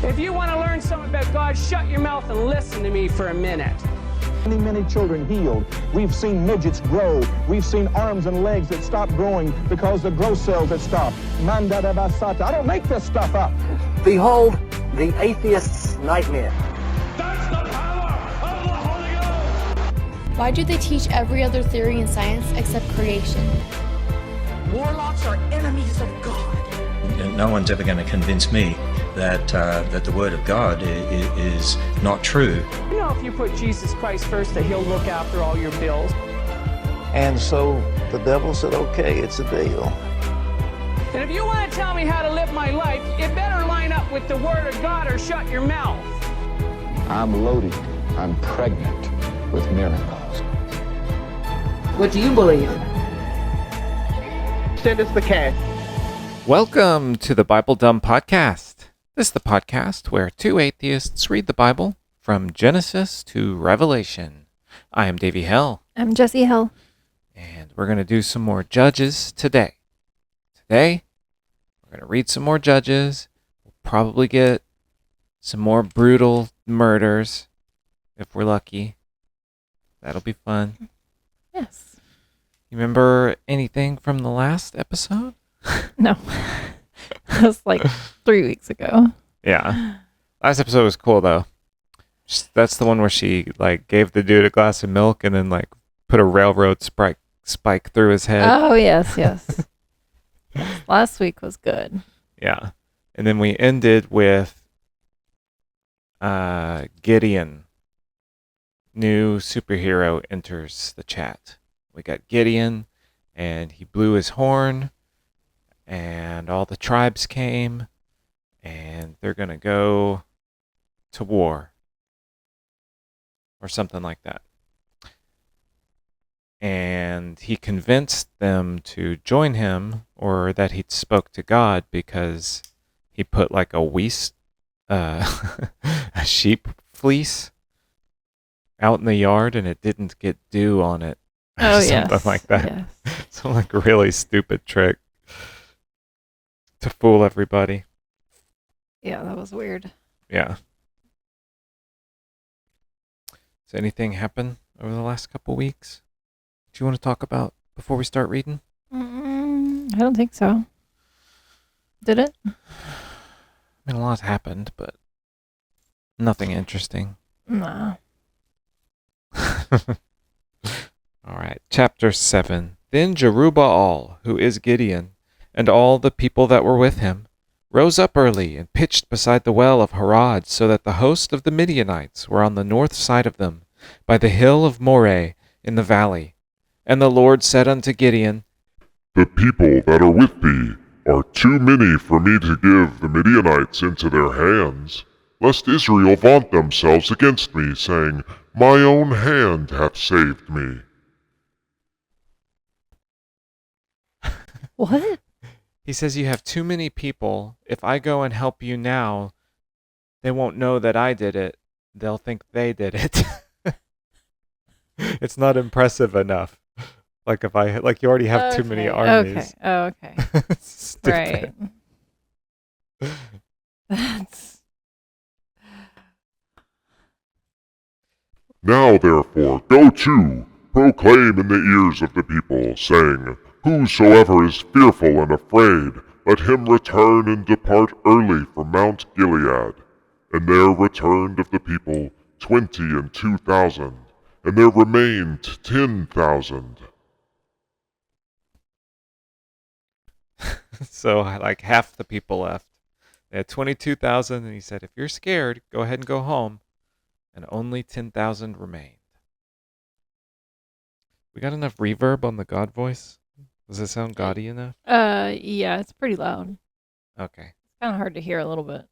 If you want to learn something about God, shut your mouth and listen to me for a minute. Many children healed. We've seen midgets grow. We've seen arms and legs that stop growing because the growth cells that stop. Mandada basata. I don't make this stuff up. Behold, the atheist's nightmare. That's the power of the Holy Ghost! Why do they teach every other theory in science except creation? Warlocks are enemies of God. And no one's ever going to convince me that the Word of God is not true. You know, if you put Jesus Christ first, that he'll look after all your bills. And so the devil said, okay, it's a deal. And if you want to tell me how to live my life, it better line up with the Word of God or shut your mouth. I'm loaded. I'm pregnant with miracles. What do you believe? Send us the cash. Welcome to the Bible Dumb Podcast. This is the podcast where two atheists read the Bible from Genesis to Revelation. I am Davey Hell. I'm Jessie Hill. And we're going to do some more Judges today. Today, we're going to read some more Judges. We'll probably get some more brutal murders if we're lucky. That'll be fun. Yes. You remember anything from the last episode? No. That was like 3 weeks ago. Yeah. Last episode was cool, though. That's the one where she, gave the dude a glass of milk and then, put a railroad spike through his head. Oh, yes. Yes, last week was good. Yeah. And then we ended with Gideon. New superhero enters the chat. We got Gideon, and he blew his horn, and all the tribes came, and they're going to go to war. Or something like that. And he convinced them to join him, or that he spoke to God, because he put a sheep fleece out in the yard, and it didn't get dew on it. Oh, something yes. like that. Yes. Some really stupid trick to fool everybody. Yeah, that was weird. Yeah. Does anything happen over the last couple weeks? Do you want to talk about before we start reading? I don't think so. Did it? I mean, a lot happened, but nothing interesting. No. All right, chapter 7. Then Jerubbaal, who is Gideon, and all the people that were with him, rose up early and pitched beside the well of Harod, so that the host of the Midianites were on the north side of them, by the hill of Moreh in the valley. And the Lord said unto Gideon, The people that are with thee are too many for me to give the Midianites into their hands, lest Israel vaunt themselves against me, saying, My own hand hath saved me. What? he says, you have too many people. If I go and help you now, they won't know that I did it. They'll think they did it. It's not impressive enough. You already have too many armies. Okay. Stupid. Right. That's... Now therefore go to, proclaim in the ears of the people, saying, Whosoever is fearful and afraid, let him return and depart early from Mount Gilead. And there returned of the people 22,000, and there remained 10,000. So, half the people left. They had 22,000, and he said, if you're scared, go ahead and go home. And only 10,000 remained. We got enough reverb on the God voice? Does it sound gaudy enough? Yeah, it's pretty loud. Okay. It's kind of hard to hear a little bit.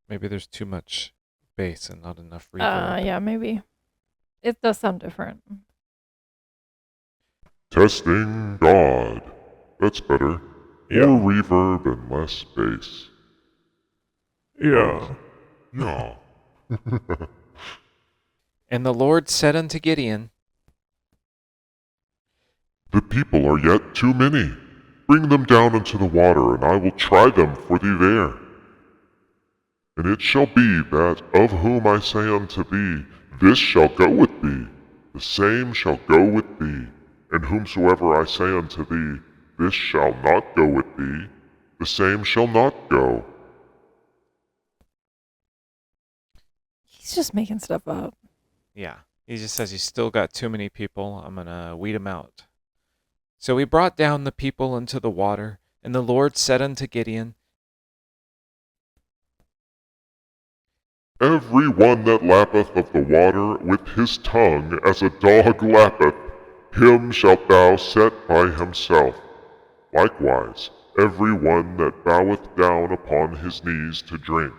Maybe there's too much bass and not enough reverb. Yeah, maybe. It does sound different. Testing God. That's better. Yeah. More reverb and less bass. Yeah. Yeah. And the Lord said unto Gideon, The people are yet too many. Bring them down into the water, and I will try them for thee there. And it shall be that of whom I say unto thee, This shall go with thee, the same shall go with thee. And whomsoever I say unto thee, This shall not go with thee, the same shall not go. He's just making stuff up. Yeah. He just says he's still got too many people. I'm going to weed them out. So he brought down the people into the water, and the Lord said unto Gideon, Every one that lappeth of the water with his tongue as a dog lappeth, him shalt thou set by himself. Likewise, every one that boweth down upon his knees to drink.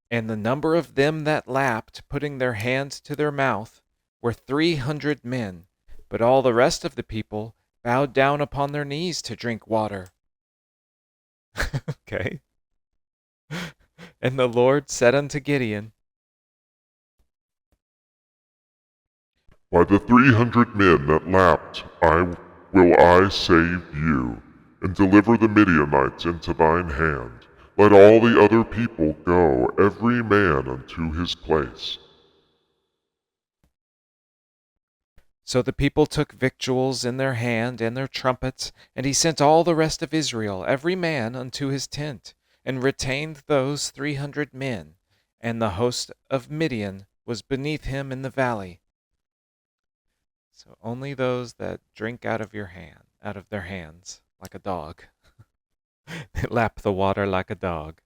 And the number of them that lapped, putting their hands to their mouth, were 300 men, but all the rest of the people bowed down upon their knees to drink water. Okay. And the Lord said unto Gideon, By the 300 men that lapped will I save you, and deliver the Midianites into thine hand. Let all the other people go, every man unto his place. So the people took victuals in their hand and their trumpets, and he sent all the rest of Israel, every man unto his tent, and retained those 300 men, and the host of Midian was beneath him in the valley. So only those that drink out of their hands, like a dog. They lap the water like a dog.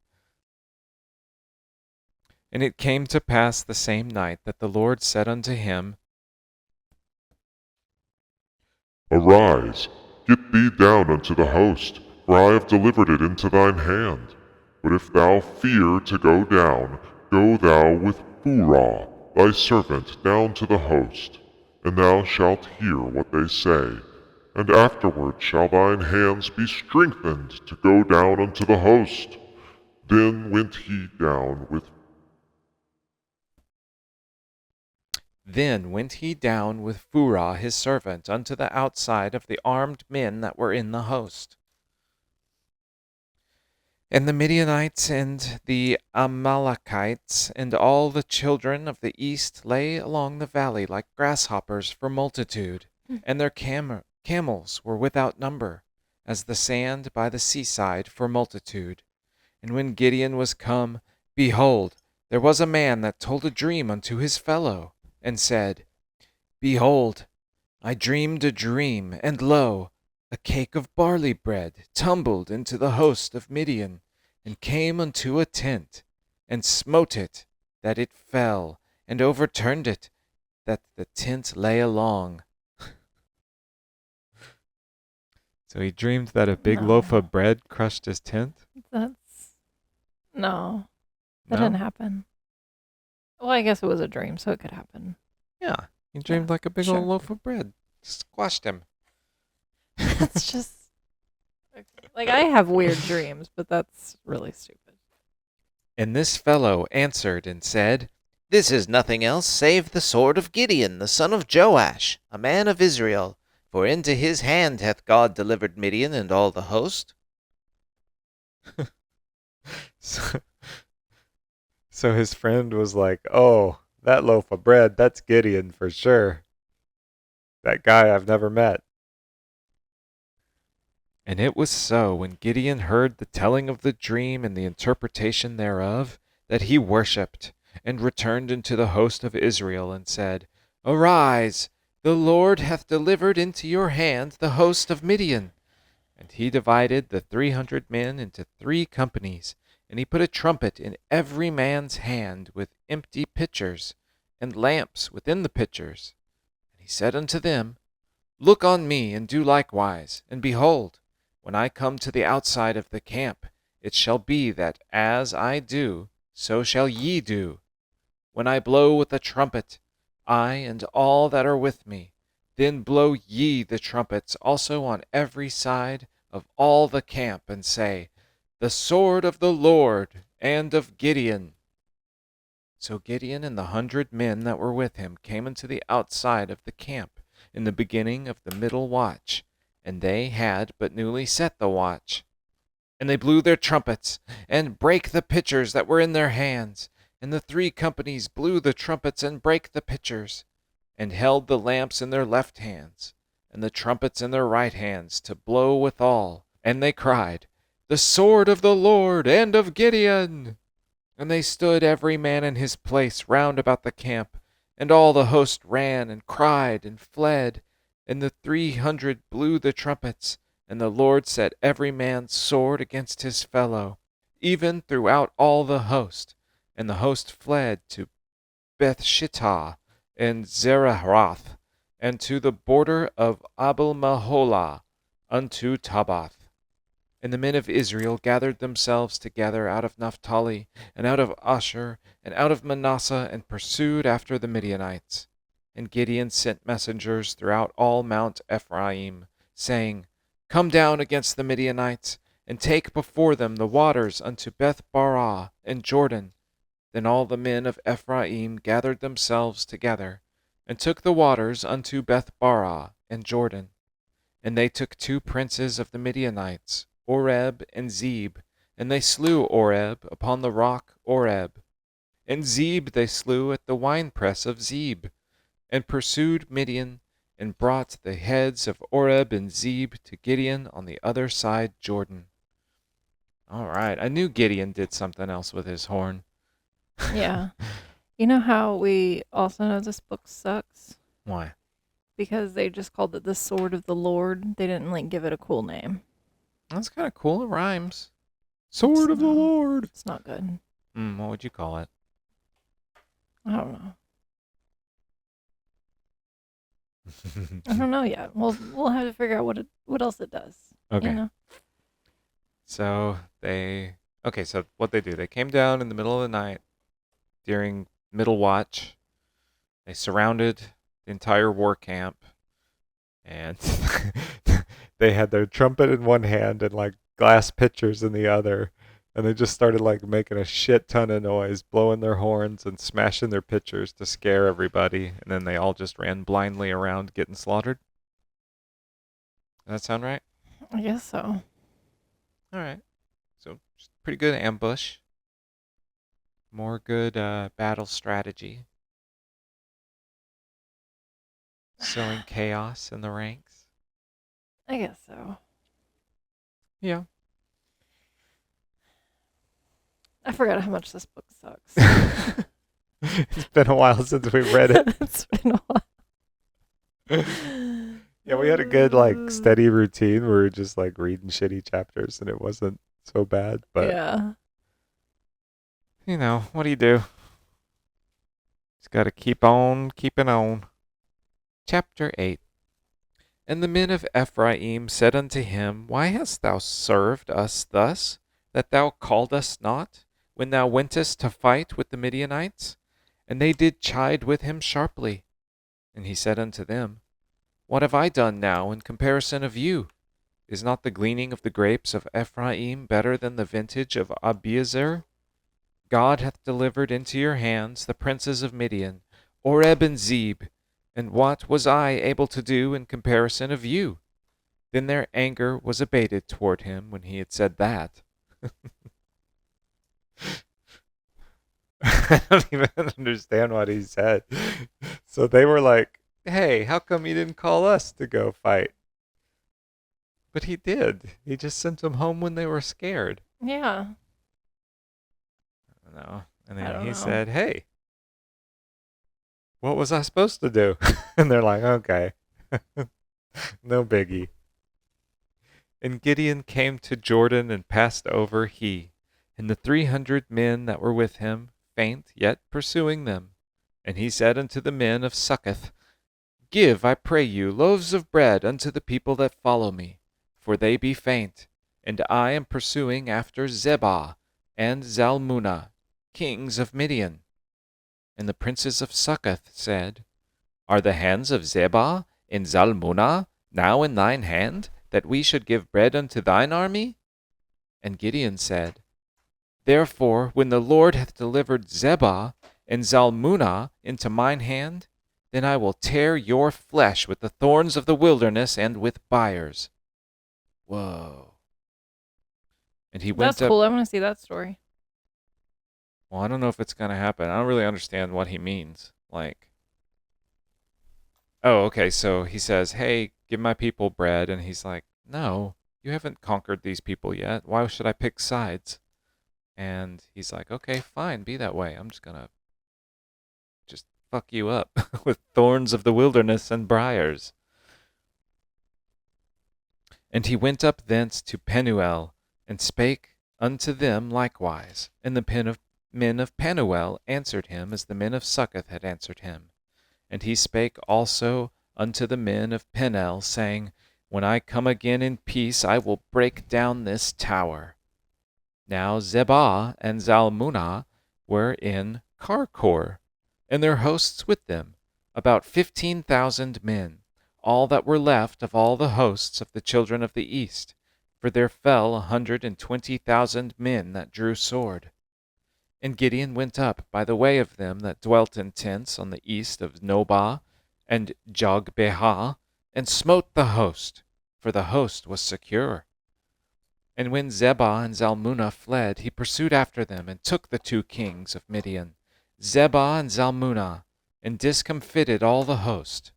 And it came to pass the same night that the Lord said unto him, Arise, get thee down unto the host, for I have delivered it into thine hand. But if thou fear to go down, go thou with Phurah thy servant down to the host, and thou shalt hear what they say. And afterward shall thine hands be strengthened to go down unto the host. Then went he down with Phurah his servant unto the outside of the armed men that were in the host. And the Midianites and the Amalekites and all the children of the east lay along the valley like grasshoppers for multitude, and their camels were without number, as the sand by the seaside for multitude. And when Gideon was come, behold, there was a man that told a dream unto his fellow, and said, Behold, I dreamed a dream, and lo, a cake of barley bread tumbled into the host of Midian, and came unto a tent, and smote it, that it fell, and overturned it, that the tent lay along. So he dreamed that a big loaf of bread crushed his tent? No. That didn't happen. Well, I guess it was a dream, so it could happen. Yeah, he dreamed like a big old loaf of bread. Squashed him. That's just... Like, I have weird dreams, but that's really stupid. And this fellow answered and said, This is nothing else save the sword of Gideon, the son of Joash, a man of Israel. For into his hand hath God delivered Midian and all the host. So his friend was like, oh, that loaf of bread, that's Gideon for sure. That guy I've never met. And it was so, when Gideon heard the telling of the dream and the interpretation thereof, that he worshipped, and returned into the host of Israel, and said, Arise, the Lord hath delivered into your hand the host of Midian. And he divided the 300 men into 3 companies, and he put a trumpet in every man's hand with empty pitchers, and lamps within the pitchers. And he said unto them, Look on me, and do likewise, and behold, when I come to the outside of the camp, it shall be that as I do, so shall ye do. When I blow with the trumpet, I and all that are with me, then blow ye the trumpets also on every side of all the camp, and say, The sword of the Lord and of Gideon. So Gideon and the 100 men that were with him came into the outside of the camp, in the beginning of the middle watch, and they had but newly set the watch. And they blew their trumpets, and brake the pitchers that were in their hands. And the 3 companies blew the trumpets, and brake the pitchers, and held the lamps in their left hands, and the trumpets in their right hands, to blow withal. And they cried, The sword of the Lord and of Gideon! And they stood every man in his place round about the camp, and all the host ran, and cried, and fled. And the 300 blew the trumpets, and the Lord set every man's sword against his fellow, even throughout all the host. And the host fled to Bethshittah and Zerahath, and to the border of Abel-Maholah, unto Tabath. And the men of Israel gathered themselves together out of Naphtali, and out of Asher, and out of Manasseh, and pursued after the Midianites. And Gideon sent messengers throughout all Mount Ephraim, saying, Come down against the Midianites, and take before them the waters unto Beth-barah and Jordan. Then all the men of Ephraim gathered themselves together, and took the waters unto Beth-barah and Jordan. And they took 2 princes of the Midianites, Oreb and Zeb, and they slew Oreb upon the rock Oreb. And Zeb they slew at the winepress of Zeb, and pursued Midian, and brought the heads of Oreb and Zeb to Gideon on the other side Jordan. All right, I knew Gideon did something else with his horn. Yeah. You know how we also know this book sucks? Why? Because they just called it the Sword of the Lord. They didn't like give it a cool name. That's kind of cool. It rhymes. Sword of the Lord. It's not good. What would you call it? I don't know. I don't know yet. We'll have to figure out what else it does. Okay. You know? So so what they do, they came down in the middle of the night during middle watch. They surrounded the entire war camp, and they had their trumpet in one hand and like glass pitchers in the other, and they just started like making a shit ton of noise, blowing their horns and smashing their pitchers to scare everybody, and then they all just ran blindly around getting slaughtered. Does that sound right? I guess so. All right. So, just pretty good ambush. More good battle strategy. Sowing chaos in the ranks. I guess so. Yeah. I forgot how much this book sucks. It's been a while since we read it. It's been a while. Yeah, we had a good like steady routine where we were just like reading shitty chapters and it wasn't so bad, but yeah. you know, what do you do? Just got to keep on keeping on. Chapter 8. And the men of Ephraim said unto him, Why hast thou served us thus, that thou called us not, when thou wentest to fight with the Midianites? And they did chide with him sharply. And he said unto them, What have I done now in comparison of you? Is not the gleaning of the grapes of Ephraim better than the vintage of Abiezer? God hath delivered into your hands the princes of Midian, Oreb and Zeb, and what was I able to do in comparison of you? Then their anger was abated toward him when he had said that. I don't even understand what he said. So they were like, hey, how come you didn't call us to go fight? But he did. He just sent them home when they were scared. Yeah. I don't know. And I then don't he know. said, hey, what was I supposed to do? And they're like, okay. No biggie. And Gideon came to Jordan and passed over he, and the 300 men that were with him, faint, yet pursuing them. And he said unto the men of Succoth, Give, I pray you, loaves of bread unto the people that follow me, for they be faint, and I am pursuing after Zebah and Zalmunna, kings of Midian. And the princes of Succoth said, Are the hands of Zebah and Zalmunna now in thine hand, that we should give bread unto thine army? And Gideon said, Therefore, when the Lord hath delivered Zebah and Zalmunna into mine hand, then I will tear your flesh with the thorns of the wilderness and with briars. Whoa. And he went That's up. cool. I want to see that story. Well, I don't know if it's going to happen. I don't really understand what he means. Like, oh, okay, so he says, hey, give my people bread. And he's like, no, you haven't conquered these people yet. Why should I pick sides? And he's like, okay, fine, be that way. I'm just going to just fuck you up with thorns of the wilderness and briars. And he went up thence to Penuel, and spake unto them likewise. And the men of Penuel answered him as the men of Succoth had answered him. And he spake also unto the men of Penuel, saying, when I come again in peace, I will break down this tower. Now Zebah and Zalmunna were in Karkor, and their hosts with them, about 15,000 men, all that were left of all the hosts of the children of the east, for there fell 120,000 men that drew sword. And Gideon went up by the way of them that dwelt in tents on the east of Nobah and Jogbehah, and smote the host, for the host was secure. And when Zebah and Zalmunna fled, he pursued after them, and took the 2 kings of Midian, Zebah and Zalmunna, and discomfited all the host.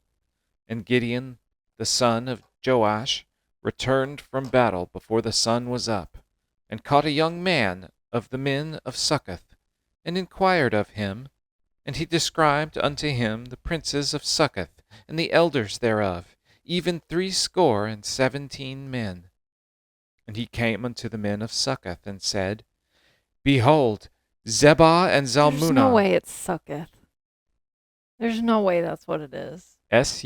And Gideon, the son of Joash, returned from battle before the sun was up, and caught a young man of the men of Succoth, and inquired of him. And he described unto him the princes of Succoth, and the elders thereof, even 70 men. And he came unto the men of Succoth, and said, behold, Zebah and Zalmunna. There's no way it's Succoth. There's no way that's what it is. Succoth.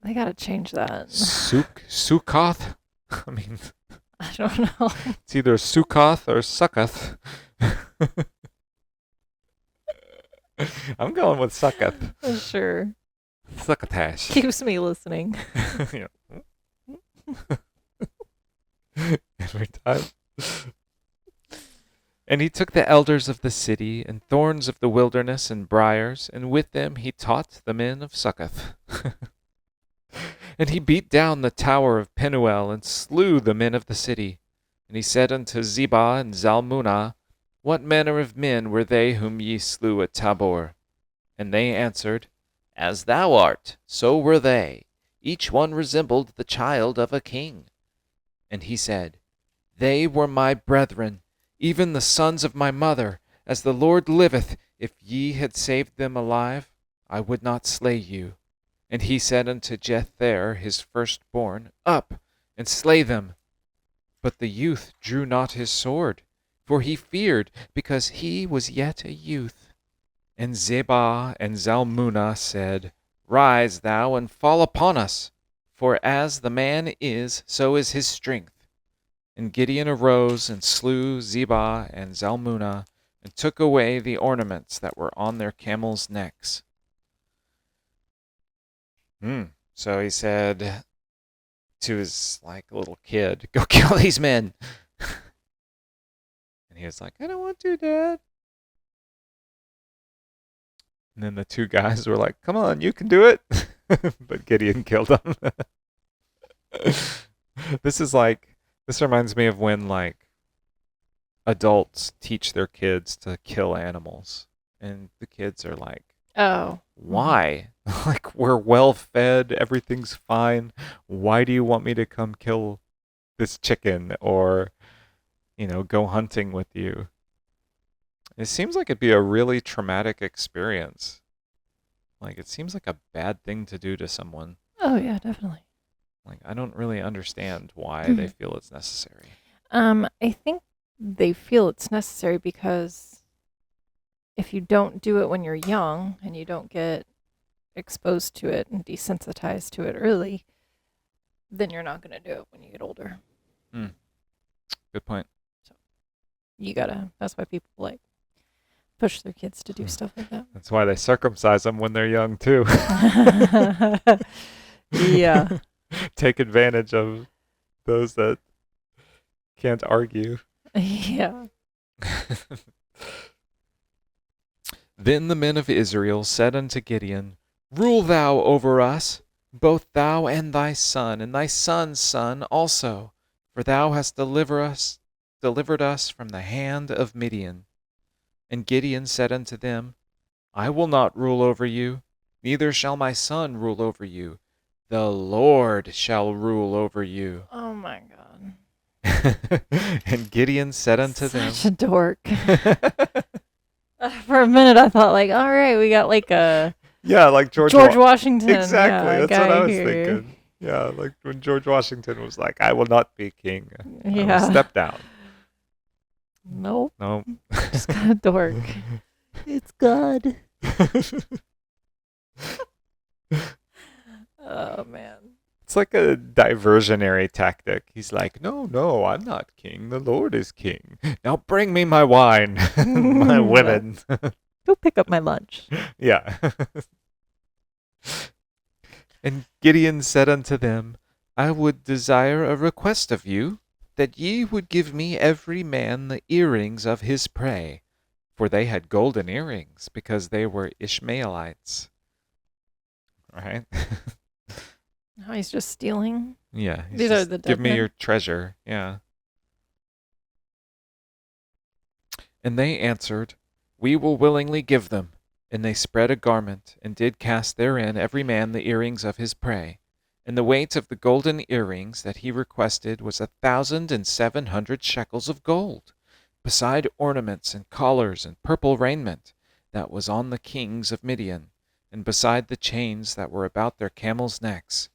They gotta change that. Sukkoth? I mean, I don't know. it's either Sukkoth or Succoth. I'm going with Succoth. Sure. Succotash. Keeps me listening. Yeah. Every time. And he took the elders of the city, and thorns of the wilderness, and briars, and with them he taught the men of Succoth. And he beat down the tower of Penuel, and slew the men of the city. And he said unto Zebah and Zalmunna, what manner of men were they whom ye slew at Tabor? And they answered, as thou art, so were they. Each one resembled the child of a king. And he said, they were my brethren, even the sons of my mother. As the Lord liveth, if ye had saved them alive, I would not slay you. And he said unto Jether his firstborn, up, and slay them. But the youth drew not his sword, for he feared, because he was yet a youth. And Zebah and Zalmunna said, rise thou, and fall upon us, for as the man is, so is his strength. And Gideon arose, and slew Zebah and Zalmunna, and took away the ornaments that were on their camels' necks. So he said to his little kid, go kill these men. And he was like, I don't want to, Dad. And then the 2 guys were like, come on, you can do it. But Gideon killed them. This reminds me of when adults teach their kids to kill animals. And the kids are like, Oh. why? We're well fed, everything's fine. Why do you want me to come kill this chicken or, go hunting with you? It seems like it'd be a really traumatic experience. It seems like a bad thing to do to someone. Oh, yeah, definitely. I don't really understand why they feel it's necessary. I think they feel it's necessary because if you don't do it when you're young and you don't get exposed to it and desensitized to it early, then you're not going to do it when you get older. Good point. So you gotta, that's why people push their kids to do stuff like that. That's why they circumcise them when they're young too. Yeah. Take advantage of those that can't argue. Yeah. Then the men of Israel said unto Gideon, Rule thou over us, both thou and thy son, and thy son's son also, for thou hast delivered us from the hand of Midian. And Gideon said unto them, I will not rule over you, neither shall my son rule over you. The Lord shall rule over you. Oh my God. And Gideon said unto them, Such a dork. For a minute, I thought, like, all right, we got like a yeah, like George Washington. Exactly, yeah, that's what guy I was here. thinking. Yeah, like when George Washington was like, I will not be king. I will Yeah. step down. Nope. No. Just kind of dork. It's God. Oh, man. It's like a diversionary tactic. He's like, no, I'm not king. The Lord is king. Now bring me my wine, my women. Go pick up my lunch. Yeah. And Gideon said unto them, I would desire a request of you, that ye would give me every man the earrings of his prey. For they had golden earrings, because they were Ishmaelites. Right? Oh, he's just stealing. Yeah. he's These are just, the give dead me men? your treasure. Yeah. And they answered, We will willingly give them. And they spread a garment, and did cast therein every man the earrings of his prey. And the weight of the golden earrings that he requested was 1,700 shekels of gold, beside ornaments and collars and purple raiment that was on the kings of Midian, and beside the chains that were about their camels' necks.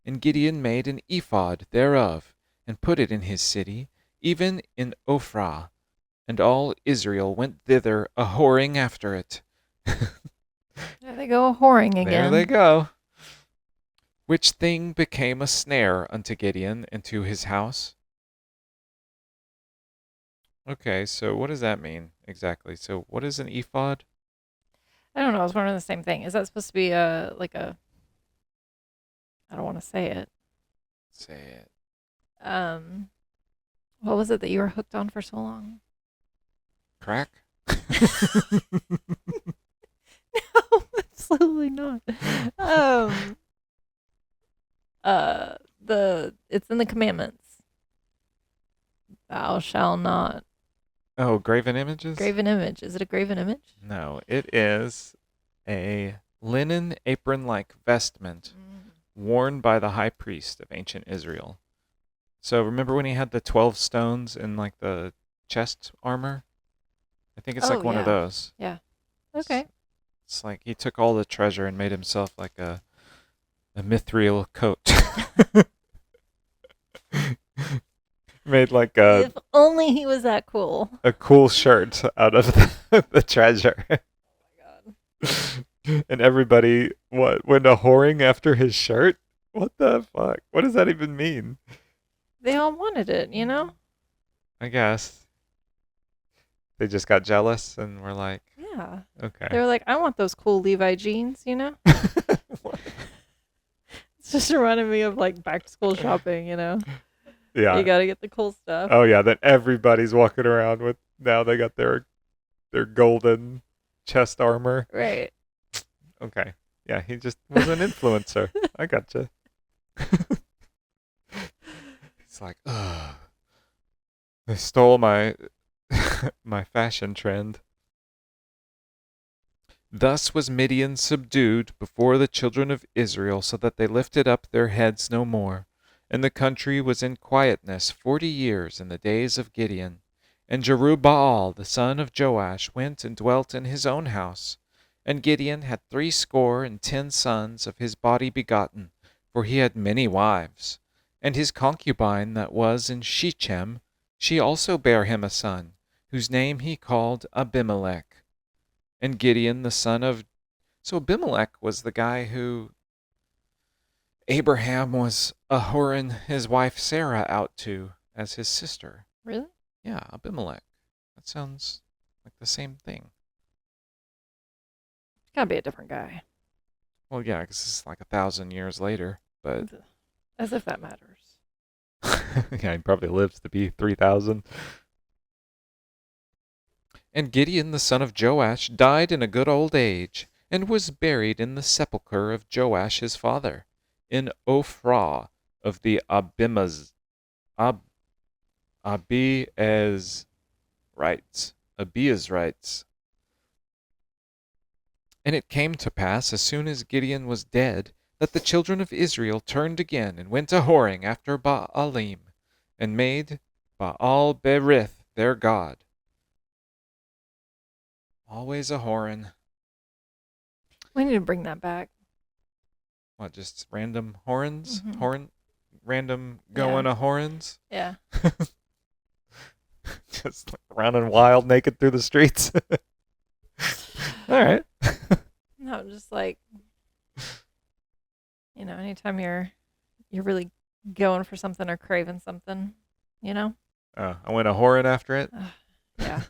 And Gideon made an ephod thereof, and put it in his city, even in Ophrah. And all Israel went thither a-whoring after it. There they go, whoring again. There they go. Which thing became a snare unto Gideon and to his house. Okay, so what does that mean exactly? So what is an ephod? I don't know. I was wondering the same thing. Is that supposed to be like a? I don't want to say it. Say it. What was it that you were hooked on for so long? Crack? No, absolutely not. It's in the commandments. Thou shalt not. Oh, graven images? Graven image. Is it a graven image? No, it is a linen apron-like vestment worn by the high priest of ancient Israel. So remember when he had the 12 stones in like the chest armor? I think it's like one of those. Yeah. Okay. It's like he took all the treasure and made himself like a mithril coat. Made like If only he was that cool. a cool shirt out of the treasure. Oh my god. And everybody went a whoring after his shirt? What the fuck? What does that even mean? They all wanted it, you know? I guess. They just got jealous and were like, Yeah. okay. They were like, I want those cool Levi jeans, you know? It's just reminding me of like back to school shopping, you know? Yeah. You gotta get the cool stuff. Oh yeah, then everybody's walking around with, now they got their golden chest armor. Right. Okay. Yeah, he just was an influencer. I gotcha. It's like, ugh. They stole my my fashion trend. Thus was Midian subdued before the children of Israel, so that they lifted up their heads no more. And the country was in quietness 40 years in the days of Gideon. And Jerubbaal the son of Joash went and dwelt in his own house. And Gideon had 70 sons of his body begotten, for he had many wives. And his concubine that was in Shechem, she also bare him a son, whose name he called Abimelech. And Gideon the son of... So Abimelech was the guy who Abraham was a-whoring his wife Sarah out to as his sister. Really? Yeah, Abimelech. That sounds like the same thing. Gotta be a different guy. Well, yeah, because it's like 1,000 years later, but... As if that matters. Yeah, he probably lives to be 3,000. And Gideon the son of Joash died in a good old age, and was buried in the sepulchre of Joash his father, in Ophrah of the Abiezrites. And it came to pass, as soon as Gideon was dead, that the children of Israel turned again and went a whoring after Baalim, and made Baal Berith their god. Always a whoring. We need to bring that back. What, just random horns? Mhm. Random going a horns? Yeah. Just like running wild naked through the streets. All right. No, just like, anytime you're really going for something or craving something, I went a whoring after it. Yeah.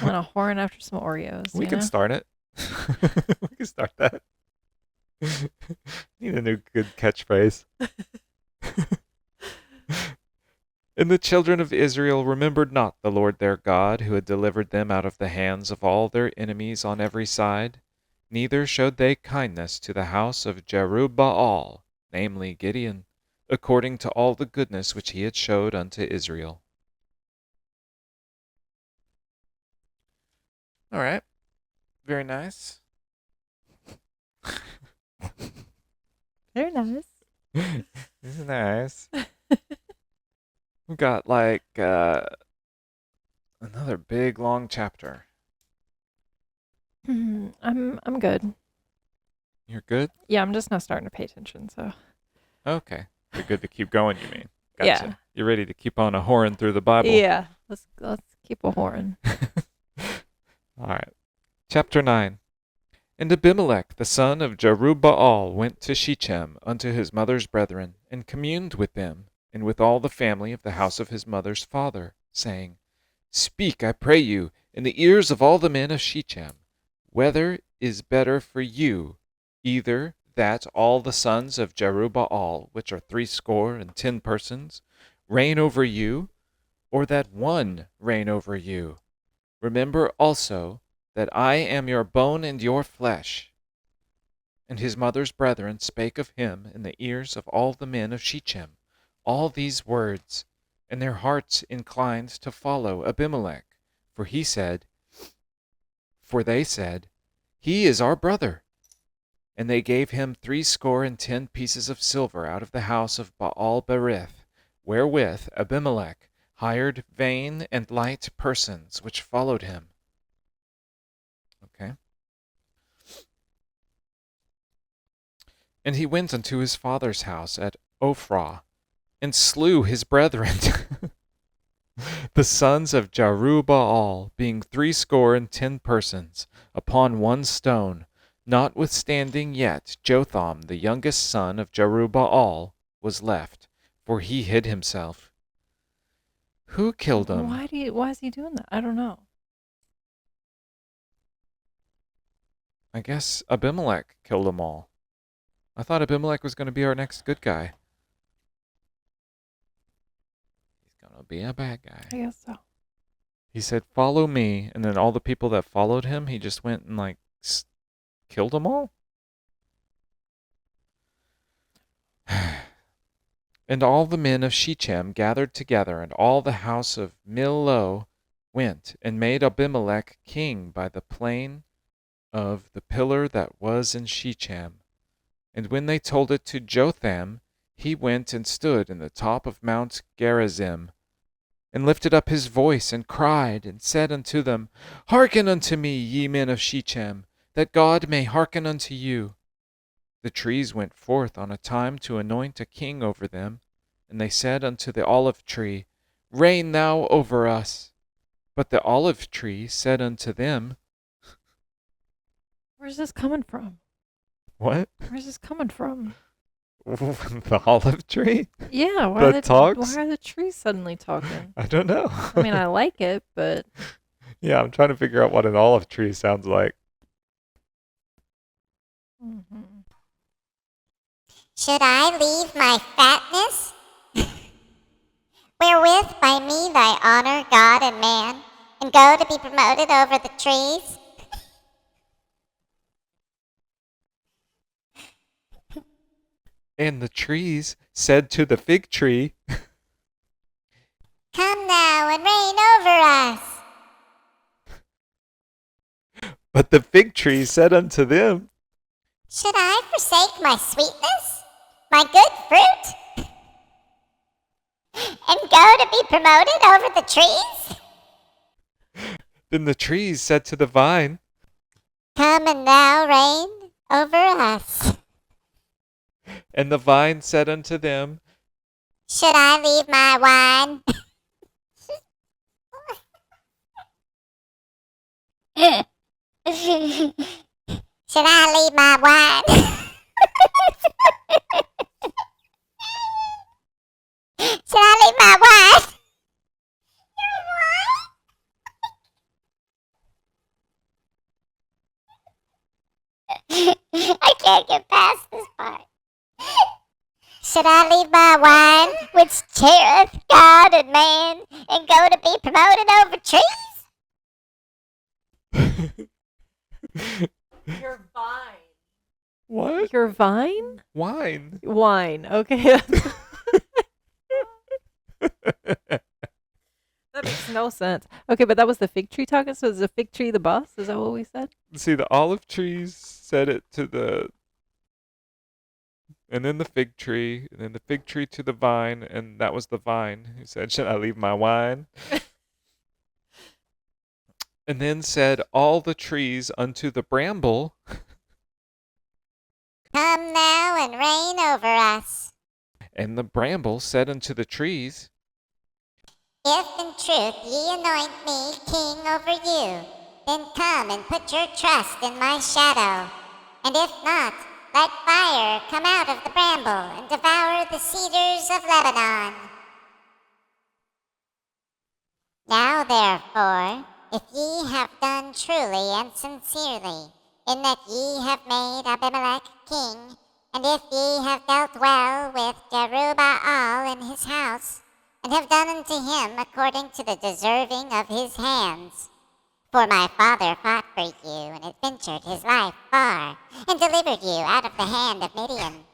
Want a horn after some Oreos. We can start it. We can start that. Need a new good catchphrase. And the children of Israel remembered not the Lord their God, who had delivered them out of the hands of all their enemies on every side, neither showed they kindness to the house of Jerubbaal, namely Gideon, according to all the goodness which he had showed unto Israel. All right. Very nice. They're nice. This is nice. We got like another big long chapter. I'm good. You're good? Yeah, I'm just not starting to pay attention, so. Okay. You're good to keep going, you mean? Gotcha. Yeah. You're ready to keep on a whoring through the Bible. Yeah. Let's keep a horn. All right. Chapter 9. And Abimelech the son of Jerubbaal went to Shechem unto his mother's brethren, and communed with them, and with all the family of the house of his mother's father, saying, Speak, I pray you, in the ears of all the men of Shechem, whether is better for you, either that all the sons of Jerubbaal, which are 60 persons, reign over you, or that one reign over you. Remember also that I am your bone and your flesh. And his mother's brethren spake of him in the ears of all the men of Shechem all these words, and their hearts inclined to follow Abimelech, for they said, He is our brother. And they gave him 70 pieces of silver out of the house of Baal Berith, wherewith Abimelech hired vain and light persons which followed him. Okay. And he went unto his father's house at Ophrah, and slew his brethren, the sons of Jerubbaal, being 70 persons, upon one stone, notwithstanding yet Jotham, the youngest son of Jerubbaal, was left, for he hid himself. Who killed him? Why is he doing that? I don't know. I guess Abimelech killed them all. I thought Abimelech was going to be our next good guy. He's going to be a bad guy. I guess so. He said, follow me, and then all the people that followed him, he just went and killed them all? And all the men of Shechem gathered together, and all the house of Millo went, and made Abimelech king by the plain of the pillar that was in Shechem. And when they told it to Jotham, he went and stood in the top of Mount Gerizim, and lifted up his voice, and cried, and said unto them, Hearken unto me, ye men of Shechem, that God may hearken unto you. The trees went forth on a time to anoint a king over them, and they said unto the olive tree, Reign thou over us. But the olive tree said unto them, Where's this coming from? What? Where's this coming from? The olive tree? Yeah, why why are the trees suddenly talking? I don't know. I mean, I like it, but Yeah, I'm trying to figure out what an olive tree sounds like. Should I leave my fatness, wherewith by me thy honor, God and man, and go to be promoted over the trees? And the trees said to the fig tree, Come now and reign over us. but the fig tree said unto them, Should I forsake my sweetness, my good fruit, and go to be promoted over the trees? Then the trees said to the vine, Come and now reign over us. and the vine said unto them, Should I leave my wine? Should I leave my wine? Should I leave my wine? I can't get past this part. Should I leave my wine, which cheereth God and man, and go to be promoted over trees? Your vine. What? Your vine? Wine. Wine. Okay. That makes no sense. Okay, but that was the fig tree talking. So is the fig tree the boss? Is that what we said? See, the olive trees said it to the, and then the fig tree, and then the fig tree to the vine, and that was the vine who said, should I leave my wine? And then said all the trees unto the bramble, Come now and reign over us. and the bramble said unto the trees, If in truth ye anoint me king over you, then come and put your trust in my shadow. And if not, let fire come out of the bramble and devour the cedars of Lebanon. Now therefore, if ye have done truly and sincerely, in that ye have made Abimelech king, and if ye have dealt well with Jerubbaal and his house, and have done unto him according to the deserving of his hands. For my father fought for you, and adventured his life far, and delivered you out of the hand of Midian.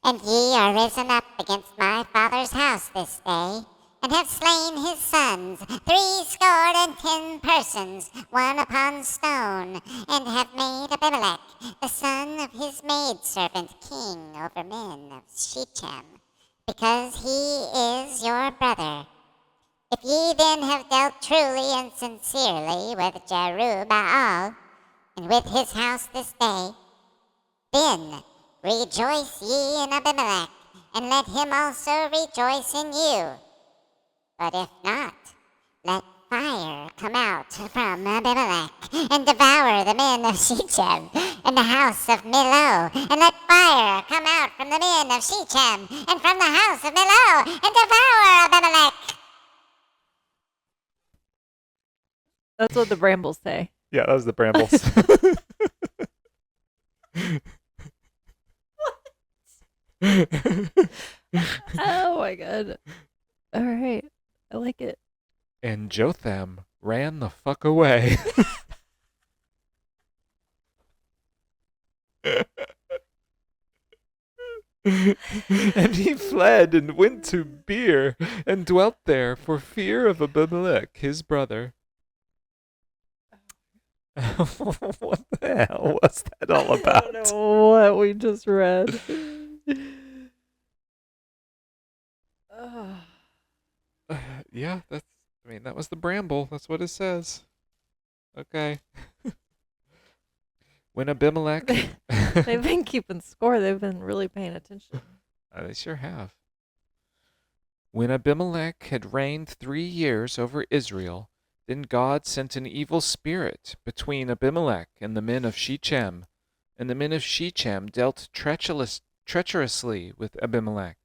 And ye are risen up against my father's house this day, and have slain his sons, 70 persons, one upon stone, and have made Abimelech, the son of his maidservant, king over men of Shechem, because he is your brother. If ye then have dealt truly and sincerely with Jerubbaal, and with his house this day, then rejoice ye in Abimelech, and let him also rejoice in you. But if not, let fire come out from Abimelech, and devour the men of Shechem, and the house of Millo, and let fire come out from the men of Shechem, and from the house of Millo, and devour Abimelech. That's what the brambles say. yeah, that was the brambles. Oh my god. All right. I like it. And Jotham ran the fuck away. And he fled and went to Beer and dwelt there for fear of Abimelech, his brother. What the hell was that all about? I don't know what we just read. Ugh. Yeah, that was the bramble. That's what it says. Okay. When Abimelech... They've been keeping score. They've been really paying attention. They sure have. When Abimelech had reigned 3 years over Israel, then God sent an evil spirit between Abimelech and the men of Shechem, and the men of Shechem dealt treacherously with Abimelech,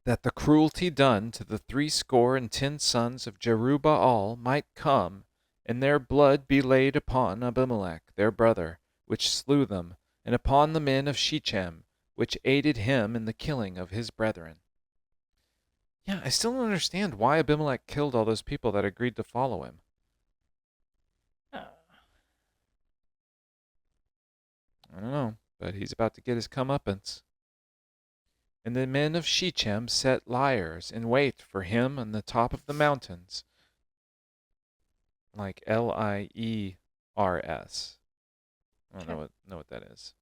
that the cruelty done to the 70 sons of Jerubbaal might come, and their blood be laid upon Abimelech their brother, which slew them, and upon the men of Shechem, which aided him in the killing of his brethren. Yeah, I still don't understand why Abimelech killed all those people that agreed to follow him. Oh. I don't know, but he's about to get his comeuppance. And the men of Shechem set liers in wait for him on the top of the mountains, like Liers. I don't know what that is.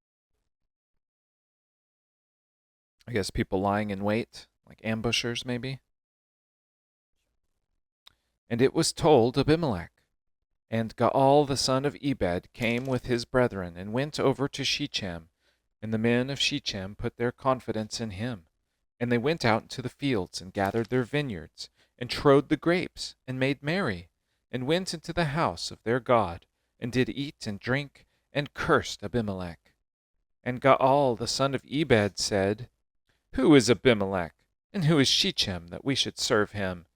I guess people lying in wait, like ambushers maybe. And it was told Abimelech. And Gaal the son of Ebed came with his brethren, and went over to Shechem. And the men of Shechem put their confidence in him. And they went out into the fields, and gathered their vineyards, and trode the grapes, and made merry, and went into the house of their God, and did eat and drink, and cursed Abimelech. And Gaal the son of Ebed said, Who is Abimelech, and who is Shechem, that we should serve him?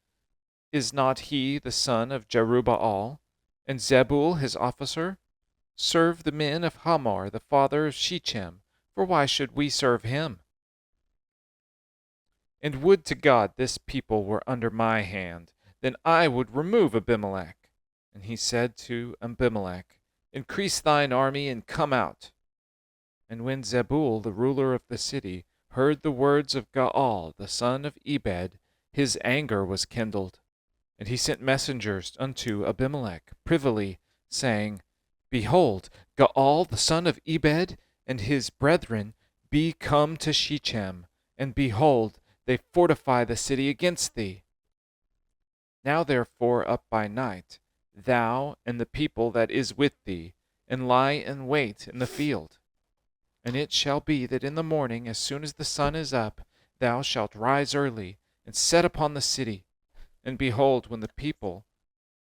Is not he the son of Jerubbaal, and Zebul his officer? Serve the men of Hamor the father of Shechem, for why should we serve him? And would to God this people were under my hand, then I would remove Abimelech. And he said to Abimelech, Increase thine army, and come out. And when Zebul the ruler of the city heard the words of Gaal the son of Ebed, his anger was kindled. And he sent messengers unto Abimelech privily, saying, Behold, Gaal the son of Ebed and his brethren be come to Shechem, and behold, they fortify the city against thee. Now therefore up by night, thou and the people that is with thee, and lie in wait in the field. And it shall be that in the morning, as soon as the sun is up, thou shalt rise early, and set upon the city. And behold, when the people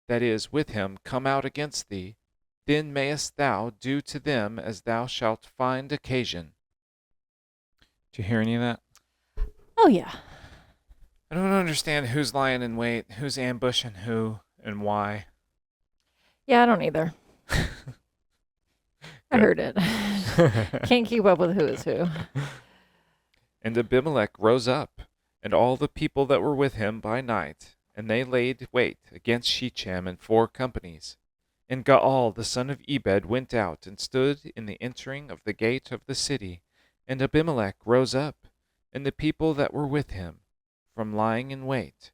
that is with him come out against thee, then mayest thou do to them as thou shalt find occasion. Did you hear any of that? Oh, yeah. I don't understand who's lying in wait, who's ambushing who, and why. Yeah, I don't either. I heard it. Can't keep up with who is who. And Abimelech rose up, and all the people that were with him by night, and they laid wait against Shechem in 4 companies. And Gaal the son of Ebed went out, and stood in the entering of the gate of the city. And Abimelech rose up, and the people that were with him, from lying in wait.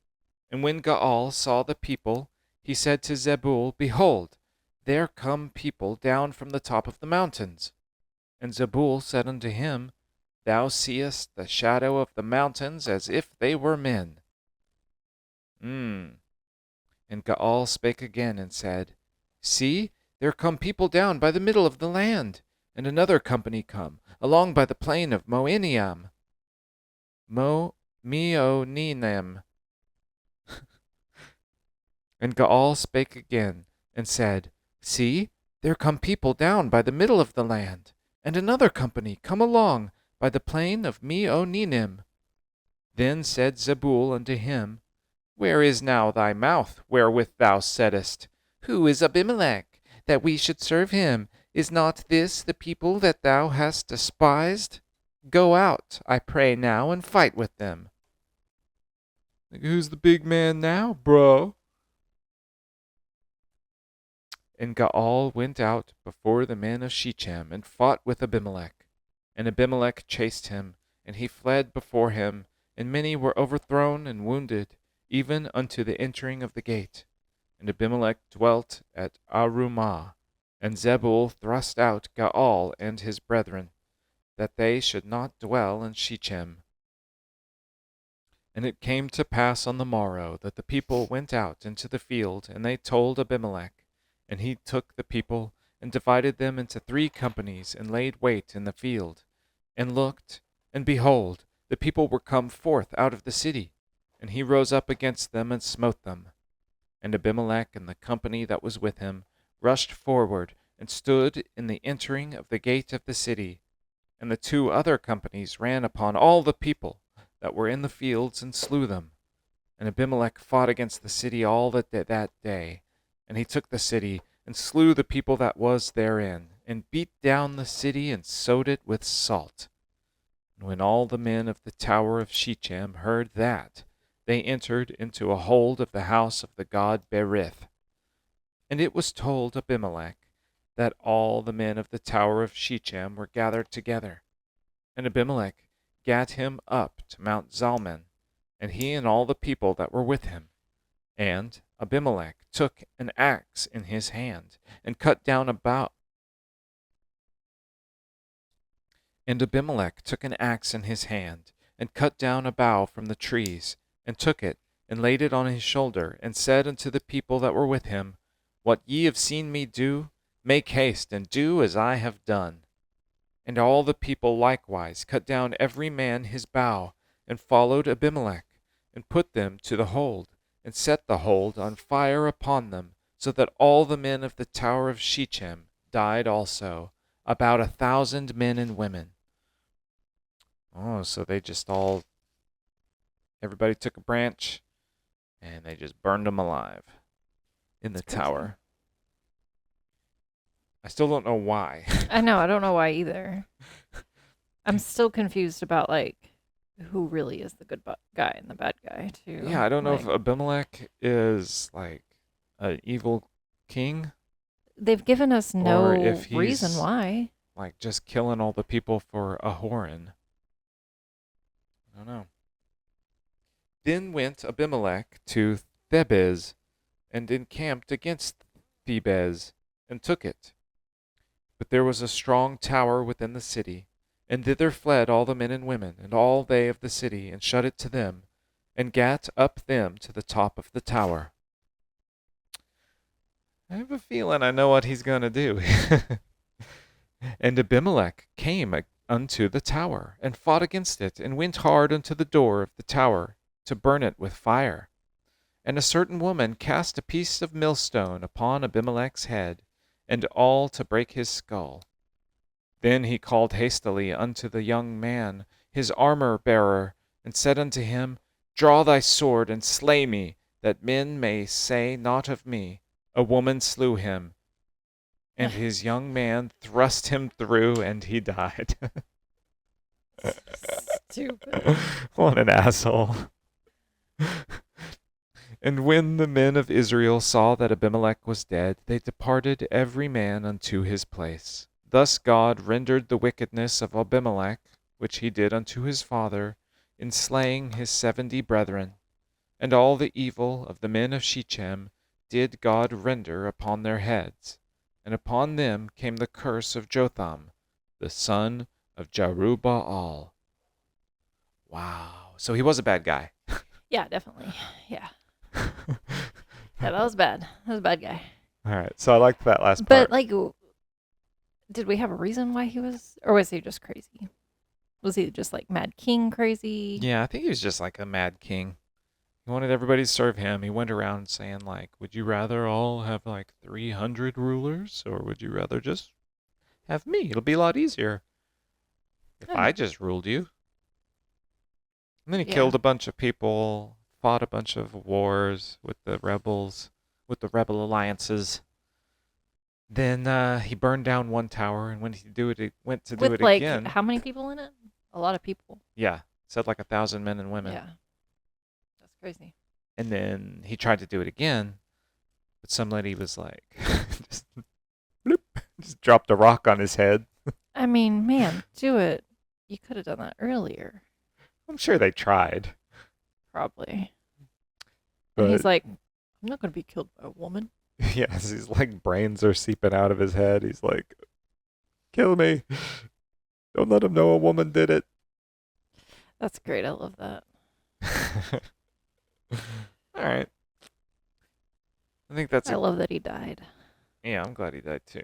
And when Gaal saw the people, he said to Zebul, Behold, there come people down from the top of the mountains. And Zebul said unto him, Thou seest the shadow of the mountains as if they were men. And Gaal spake again and said, See, there come people down by the middle of the land, and another company come, along by the plain of Meonim. And Gaal spake again, and said, See, there come people down by the middle of the land, and another company come along by the plain of Meonim. Then said Zebul unto him, Where is now thy mouth, wherewith thou saidst, Who is Abimelech, that we should serve him? Is not this the people that thou hast despised? Go out, I pray now, and fight with them. Who's the big man now, bro? And Gaal went out before the men of Shechem, and fought with Abimelech. And Abimelech chased him, and he fled before him, and many were overthrown and wounded, even unto the entering of the gate. And Abimelech dwelt at Arumah, and Zebul thrust out Gaal and his brethren, that they should not dwell in Shechem. And it came to pass on the morrow that the people went out into the field, and they told Abimelech. And he took the people, and divided them into 3 companies, and laid wait in the field, and looked, and behold, the people were come forth out of the city. And he rose up against them, and smote them. And Abimelech and the company that was with him rushed forward, and stood in the entering of the gate of the city. And the 2 other companies ran upon all the people that were in the fields, and slew them. And Abimelech fought against the city all that day. And he took the city, and slew the people that was therein, and beat down the city, and sowed it with salt. And when all the men of the tower of Shechem heard that, they entered into a hold of the house of the god Berith. And it was told Abimelech that all the men of the tower of Shechem were gathered together. And Abimelech gat him up to Mount Zalmon, and he and all the people that were with him. And Abimelech took an axe in his hand, and cut down a bough. And Abimelech took an axe in his hand, and cut down a bough from the trees, and took it, and laid it on his shoulder, and said unto the people that were with him, What ye have seen me do, make haste, and do as I have done. And all the people likewise cut down every man his bough, and followed Abimelech, and put them to the hold, and set the hold on fire upon them, so that all the men of the tower of Shechem died also, about 1,000 men and women. Oh, so they just all, everybody took a branch, and they just burned them alive in the tower. I still don't know why. I know, I don't know why either. I'm still confused about, like, who really is the good guy and the bad guy, too. Yeah, I don't know if Abimelech is, like, an evil king. They've given us no or if he's, reason why. Like, just killing all the people for a whoring. I don't know. Then went Abimelech to Thebez, and encamped against Thebez, and took it. But there was a strong tower within the city, and thither fled all the men and women, and all they of the city, and shut it to them, and gat up them to the top of the tower. I have a feeling I know what he's going to do. And Abimelech came unto the tower, and fought against it, and went hard unto the door of the tower, to burn it with fire. And a certain woman cast a piece of millstone upon Abimelech's head, and all to break his skull. Then he called hastily unto the young man, his armor-bearer, and said unto him, Draw thy sword, and slay me, that men may say not of me, A woman slew him. And his young man thrust him through, and he died. Stupid. What an asshole. And when the men of Israel saw that Abimelech was dead, they departed every man unto his place. Thus God rendered the wickedness of Abimelech, which he did unto his father, in slaying his 70 brethren. And all the evil of the men of Shechem did God render upon their heads. And upon them came the curse of Jotham, the son of Jerubbaal. Wow. So he was a bad guy. Yeah, definitely. Yeah. Yeah, that was bad. That was a bad guy. All right. So I liked that last But, part. like, did we have a reason why he was, or was he just crazy? Was he just, like, Mad King crazy? Yeah, I think he was just like a mad king. He wanted everybody to serve him. He went around saying, like, would you rather all have, like, 300 rulers, or would you rather just have me? It'll be a lot easier if I just ruled you. And then he killed a bunch of people, fought a bunch of wars with the rebels, with the rebel alliances. Then he burned down one tower, and when he went to do it like, again. How many people in it? A lot of people. Yeah, said like 1,000 men and women. Yeah, that's crazy. And then he tried to do it again, but some lady was like, just, bloop, just dropped a rock on his head. I mean, man, do it. You could have done that earlier. I'm sure they tried. Probably. But and he's like, I'm not going to be killed by a woman. Yes, he's like, brains are seeping out of his head. He's like, kill me. Don't let him know a woman did it. That's great. I love that. All right. I think that's I love that he died. Yeah, I'm glad he died too.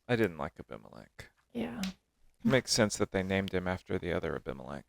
I didn't like Abimelech. Yeah. Makes sense that they named him after the other Abimelech.